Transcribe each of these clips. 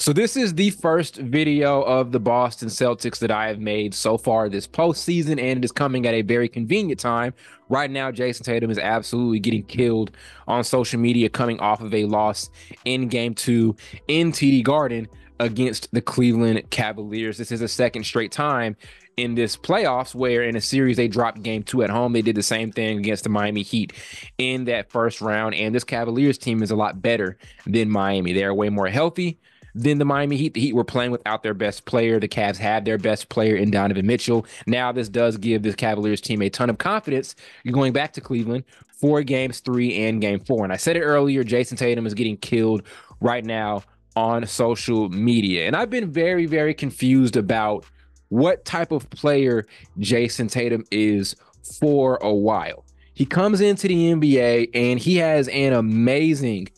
So this is the first video of the Boston Celtics that I have made so far this postseason, and it is coming at a very convenient time. Right now, Jayson Tatum is absolutely getting killed on social media coming off of a loss in Game 2 in TD Garden against the Cleveland Cavaliers. This is a second straight time in this playoffs where in a series they dropped Game 2 at home. They did the same thing against the Miami Heat in that first round, and this Cavaliers team is a lot better than Miami. They are way more healthy than the Miami Heat. The Heat were playing without their best player. The Cavs had their best player in Donovan Mitchell. Now this does give this Cavaliers team a ton of confidence going back to Cleveland for games 3 and game 4. And I said it earlier, Jayson Tatum is getting killed right now on social media. And I've been very, very confused about what type of player Jayson Tatum is for a while. He comes into the NBA and he has an amazing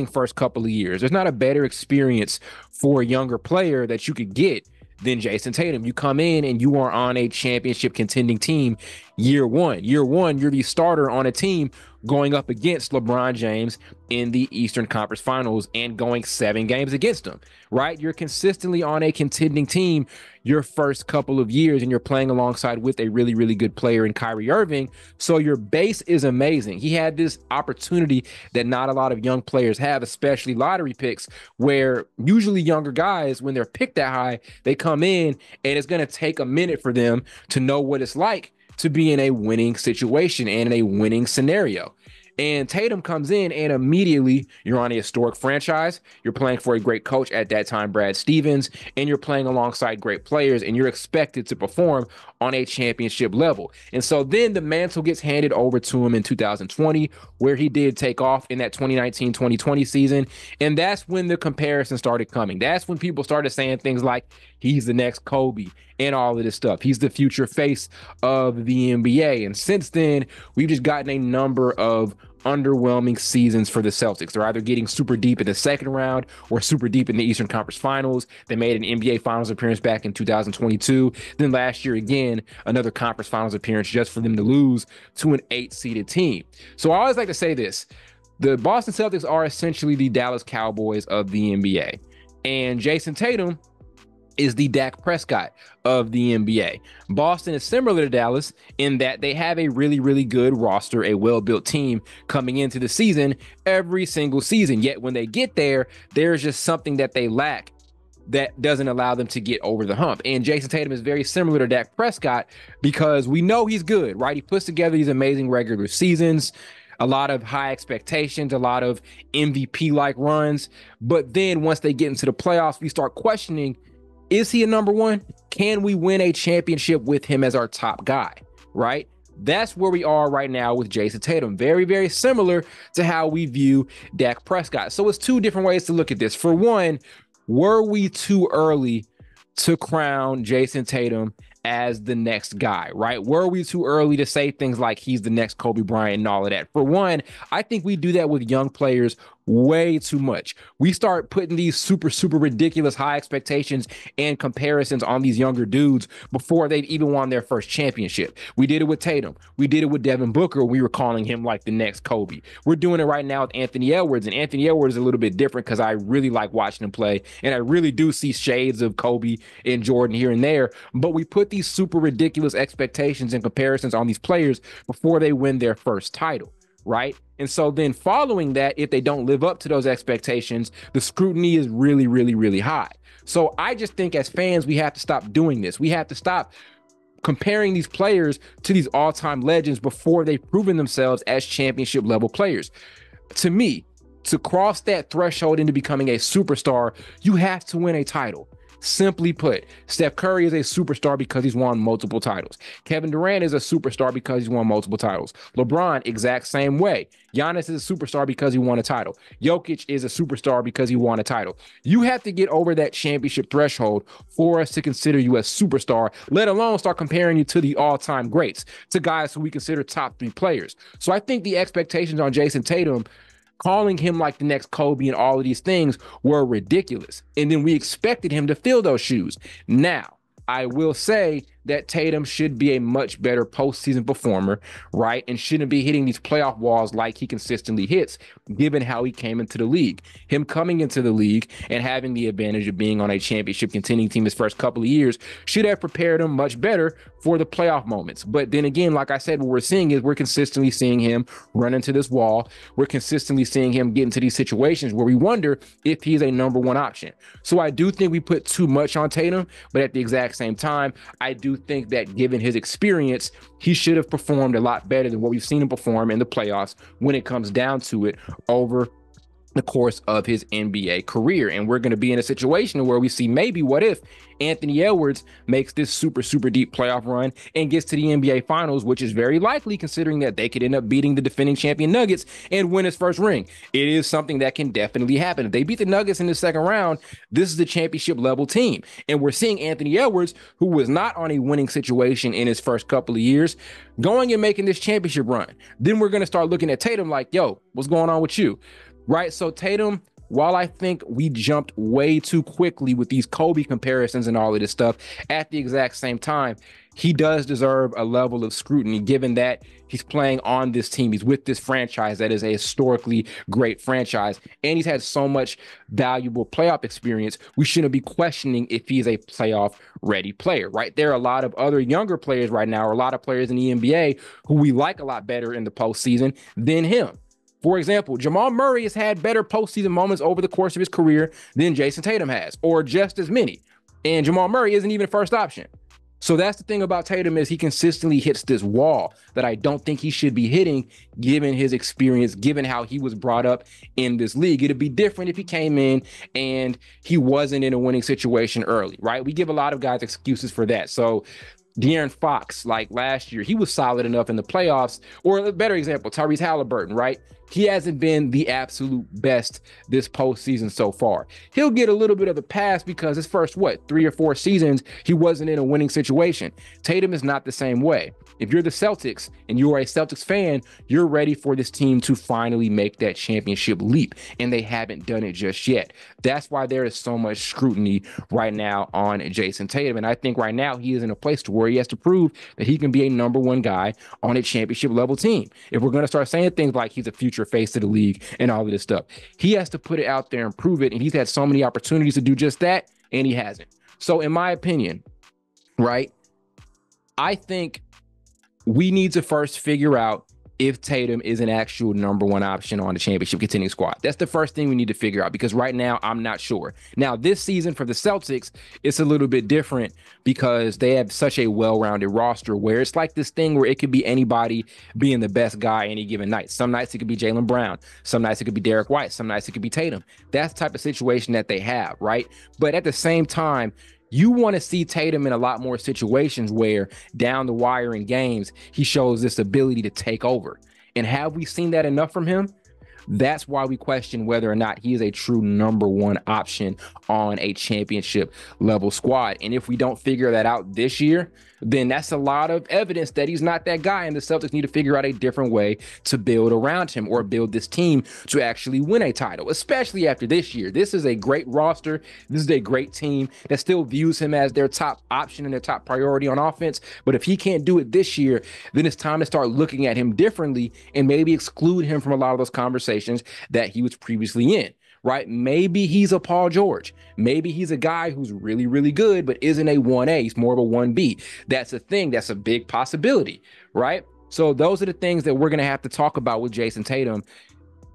first couple of years. There's not a better experience for a younger player that you could get than Jayson Tatum. You come in and you are on a championship contending team year one. Year one, you're the starter on a team going up against LeBron James in the Eastern Conference Finals and going 7 games against him, right? You're consistently on a contending team your first couple of years, and you're playing alongside with a really, really good player in Kyrie Irving. So your base is amazing. He had this opportunity that not a lot of young players have, especially lottery picks, where usually younger guys, when they're picked that high, they come in and it's going to take a minute for them to know what it's like to be in a winning situation and in a winning scenario. And Tatum comes in and immediately you're on a historic franchise. You're playing for a great coach at that time, Brad Stevens, and you're playing alongside great players, and you're expected to perform on a championship level. And so then the mantle gets handed over to him in 2020, where he did take off in that 2019-2020 season. And that's when the comparison started coming. That's when people started saying things like, he's the next Kobe and all of this stuff. He's the future face of the NBA. And since then, we've just gotten a number of underwhelming seasons for the Celtics. They're either getting super deep in the second round or super deep in the Eastern Conference Finals. They made an NBA Finals appearance back in 2022. Then last year, again, another Conference Finals appearance just for them to lose to an 8-seeded team. So I always like to say this. The Boston Celtics are essentially the Dallas Cowboys of the NBA. And Jayson Tatum is the Dak Prescott of the NBA. Boston is similar to Dallas in that they have a really, really good roster, a well-built team coming into the season every single season. Yet when they get there, there's just something that they lack that doesn't allow them to get over the hump. And Jayson Tatum is very similar to Dak Prescott because we know he's good, right? He puts together these amazing regular seasons, a lot of high expectations, a lot of MVP-like runs. But then once they get into the playoffs, we start questioning, is he a number one? Can we win a championship with him as our top guy, right? That's where we are right now with Jayson Tatum. Very, very similar to how we view Dak Prescott. So it's 2 different ways to look at this. For one, were we too early to crown Jayson Tatum as the next guy, right? Were we too early to say things like he's the next Kobe Bryant and all of that? For one, I think we do that with young players way too much. We start putting these super, super ridiculous high expectations and comparisons on these younger dudes before they've even won their first championship. We did it with Tatum. We did it with Devin Booker. We were calling him like the next Kobe. We're doing it right now with Anthony Edwards, and Anthony Edwards is a little bit different because I really like watching him play, and I really do see shades of Kobe and Jordan here and there, but we put these super ridiculous expectations and comparisons on these players before they win their first title, right? And so then following that, if they don't live up to those expectations, the scrutiny is really, really, really high. So I just think as fans, we have to stop doing this. We have to stop comparing these players to these all-time legends before they've proven themselves as championship level players. To me, to cross that threshold into becoming a superstar, you have to win a title. Simply put, Steph Curry is a superstar because he's won multiple titles. Kevin Durant is a superstar because he's won multiple titles. LeBron, exact same way. Giannis is a superstar because he won a title. Jokic is a superstar because he won a title. You have to get over that championship threshold for us to consider you a superstar, let alone start comparing you to the all-time greats, to guys who we consider top 3 players. So I think the expectations on Jayson Tatum, calling him like the next Kobe and all of these things, were ridiculous. And then we expected him to fill those shoes. Now, I will say that Tatum should be a much better postseason performer, right? And shouldn't be hitting these playoff walls like he consistently hits, given how he came into the league. Him coming into the league and having the advantage of being on a championship contending team his first couple of years should have prepared him much better for the playoff moments. But then again, like I said, what we're seeing is we're consistently seeing him run into this wall. We're consistently seeing him get into these situations where we wonder if he's a number one option. So I do think we put too much on Tatum, but at the exact same time, I do think that given his experience, he should have performed a lot better than what we've seen him perform in the playoffs when it comes down to it over the course of his NBA career. And we're going to be in a situation where we see maybe what if Anthony Edwards makes this super, super deep playoff run and gets to the NBA Finals, which is very likely considering that they could end up beating the defending champion Nuggets and win his first ring. It is something that can definitely happen. If they beat the Nuggets in the second round, this is a championship level team. And we're seeing Anthony Edwards, who was not on a winning situation in his first couple of years, going and making this championship run. Then we're going to start looking at Tatum like, yo, what's going on with you? Right? So Tatum, while I think we jumped way too quickly with these Kobe comparisons and all of this stuff, at the exact same time, he does deserve a level of scrutiny given that he's playing on this team. He's with this franchise that is a historically great franchise, and he's had so much valuable playoff experience. We shouldn't be questioning if he's a playoff ready player, right? There are a lot of other younger players right now, or a lot of players in the NBA who we like a lot better in the postseason than him. For example, Jamal Murray has had better postseason moments over the course of his career than Jayson Tatum has, or just as many. And Jamal Murray isn't even first option. So that's the thing about Tatum is he consistently hits this wall that I don't think he should be hitting given his experience, given how he was brought up in this league. It'd be different if he came in and he wasn't in a winning situation early, right? We give a lot of guys excuses for that. So De'Aaron Fox, like last year, he was solid enough in the playoffs. Or a better example, Tyrese Halliburton, right? He hasn't been the absolute best this postseason so far. He'll get a little bit of a pass because his first, 3 or 4 seasons, he wasn't in a winning situation. Tatum is not the same way. If you're the Celtics and you are a Celtics fan, you're ready for this team to finally make that championship leap, and they haven't done it just yet. That's why there is so much scrutiny right now on Jayson Tatum, and I think right now he is in a place to where he has to prove that he can be a number one guy on a championship level team. If we're going to start saying things like he's a future face of the league and all of this stuff, he has to put it out there and prove it, and he's had so many opportunities to do just that, and he hasn't. So in my opinion, right, I think we need to first figure out if Tatum is an actual number one option on the championship contending squad. That's the first thing we need to figure out, because right now I'm not sure. Now, this season for the Celtics, it's a little bit different because they have such a well-rounded roster where it's like this thing where it could be anybody being the best guy any given night. Some nights it could be Jaylen Brown. Some nights it could be Derek White. Some nights it could be Tatum. That's the type of situation that they have, right? But at the same time, you want to see Tatum in a lot more situations where down the wire in games, he shows this ability to take over. And have we seen that enough from him? That's why we question whether or not he is a true number one option on a championship level squad. And if we don't figure that out this year, then that's a lot of evidence that he's not that guy. And the Celtics need to figure out a different way to build around him or build this team to actually win a title, especially after this year. This is a great roster. This is a great team that still views him as their top option and their top priority on offense. But if he can't do it this year, then it's time to start looking at him differently and maybe exclude him from a lot of those conversations that he was previously in. Right? Maybe he's a Paul George. Maybe he's a guy who's really, really good, but isn't a 1A. He's more of a 1B. That's a thing. That's a big possibility, right? So those are the things that we're going to have to talk about with Jayson Tatum,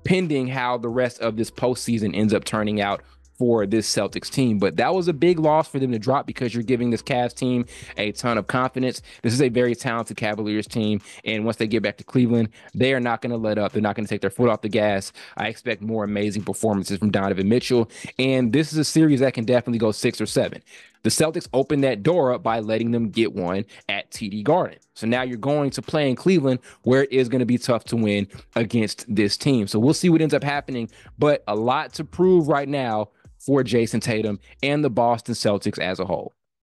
pending how the rest of this postseason ends up turning out for this Celtics team. But that was a big loss for them to drop because you're giving this Cavs team a ton of confidence. This is a very talented Cavaliers team, and once they get back to Cleveland, they are not going to let up. They're not going to take their foot off the gas. I expect more amazing performances from Donovan Mitchell, and this is a series that can definitely go 6 or 7. The Celtics opened that door up by letting them get one at TD Garden. So now you're going to play in Cleveland, where it is going to be tough to win against this team. So we'll see what ends up happening, but a lot to prove right now for Jayson Tatum and the Boston Celtics as a whole.